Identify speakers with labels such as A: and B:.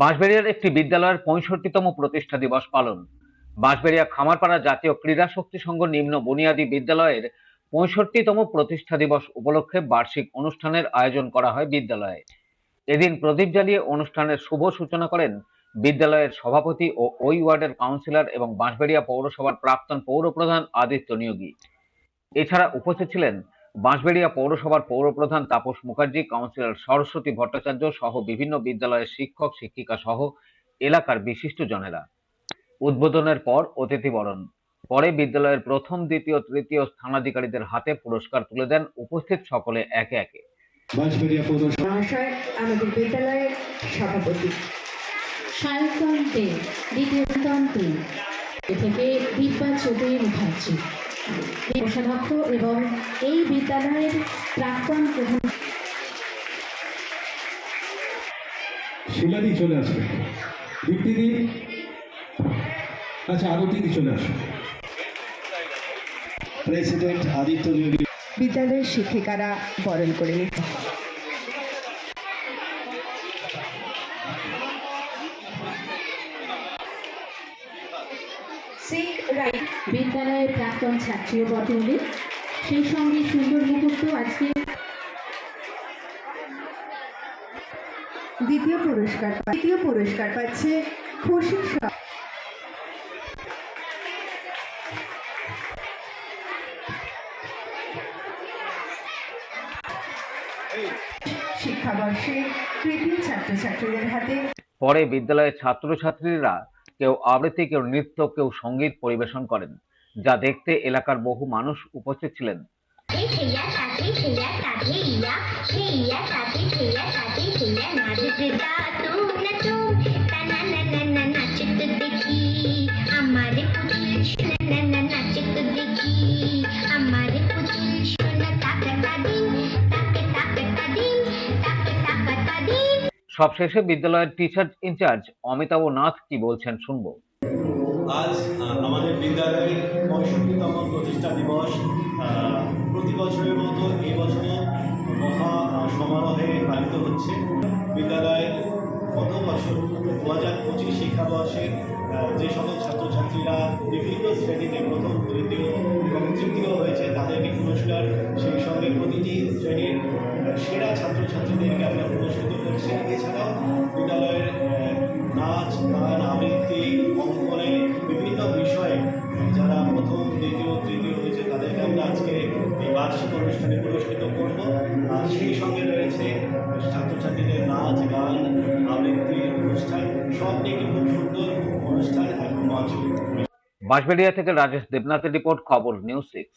A: বাঁশবেড়িয়ার একটি বিদ্যালয়ের ৬৫তম প্রতিষ্ঠা দিবস পালন। বাঁশবেড়িয়া খামারপাড়া জাতীয় ক্রীড়া শক্তি সংঘ নিম্ন বুনিয়াদী বিদ্যালয়ের ৬৫তম প্রতিষ্ঠা দিবস উপলক্ষে বার্ষিক অনুষ্ঠানের আয়োজন করা হয় বিদ্যালয়ে। এদিন প্রদীপ জ্বালিয়ে অনুষ্ঠানের শুভ সূচনা করেন বিদ্যালয়ের সভাপতি ও ওই ওয়ার্ডের কাউন্সিলর এবং বাঁশবেড়িয়া পৌরসভার প্রাক্তন পৌরপ্রধান আদিত্য নিয়োগী। এছাড়া উপস্থিত ছিলেন বাঁশবেড়িয়া পৌরসভার পৌরপ্রধান তাপস মুখার্জি, কাউন্সিলর সরস্বতী ভট্টাচার্য সহ বিভিন্ন বিদ্যালয়ের শিক্ষক শিক্ষিকা সহ এলাকার বিশিষ্টজনেরা। উদ্বোধনের পর অতিথি বরণ। পরে বিদ্যালয়ের প্রথম, দ্বিতীয়, তৃতীয় স্থানাধিকারীদের হাতে পুরস্কার তুলে দেন উপস্থিত সকলে একে একে।
B: মহাশয় আমাদের বিদ্যালয়ের সভাপতি
C: সায়ন্তন দে, দ্বিতীয় এ থেকে দিব্যা চৌধুরী মুখার্জি কোষাধ্যক্ষ এবং এই বিদ্যালয়ের প্রাক্তন প্রধান।
D: শিলাদি চলে আসবে, দীপ্তিদি, আচ্ছা আরো দিদি চলে আসবে। প্রেসিডেন্ট আদিত্য নিয়োগী।
B: বিদ্যালয়ের শিক্ষিকারা বরণ করে নিচ্ছে।
C: বিদ্যালয়ের প্রাক্তন ছাত্রীও বটে উনি, সেই সঙ্গে সুন্দর মুহূর্ত আজকে।
B: দ্বিতীয় পুরস্কার পাচ্ছে খুশি শিক্ষাবর্ষে তৃতীয় ছাত্রছাত্রীদের হাতে।
A: পরে বিদ্যালয়ের ছাত্রছাত্রীরা কেউ আবৃত্তি, কেউ নৃত্য, কেউ সঙ্গীত পরিবেশন করেন, যা দেখতে এলাকার বহু মানুষ উপস্থিত ছিলেন। সবশেষে বিদ্যালয়ের টিচার ইনচার্জ অমিতাভ নাথ কি বলছেন শুনবো।
E: আজ আমাদের বিদ্যালয়ের ৬৫তম প্রতিষ্ঠা দিবস। প্রতি বছরের মতো এই বছরও মহা সমারোহে পালিত হচ্ছে। বিদ্যালয়ের গত বছর ২০২৫ শিক্ষাবর্ষের যে সকল ছাত্রছাত্রীরা বিভিন্ন শ্রেণীতে প্রথম, তৃতীয় এবং তৃতীয় হয়েছে তাদেরকে পুরস্কার, সেই সঙ্গে প্রতিটি শ্রেণীর সেরা ছাত্রছাত্রীদেরকে আমরা পুরস্কৃত করছি। এছাড়াও বিদ্যালয়ের নাচ, গান, আবৃত্তি, অঙ্কনে বিভিন্ন বিষয়ে যারা প্রথম, দ্বিতীয়, তৃতীয় হয়েছে তাদেরকে আমরা আজকে এই বার্ষিক অনুষ্ঠানে পুরস্কৃত করব। আর সেই সঙ্গে রয়েছে ছাত্রছাত্রীদের নাচ, গান, আবৃত্তি অনুষ্ঠান, সব নিয়ে খুব সুন্দর অনুষ্ঠান এখন মঞ্চে।
A: বাঁশবেড়িয়া থেকে রাজেশ দেবনাথের রিপোর্ট, খবর নিউজ 6।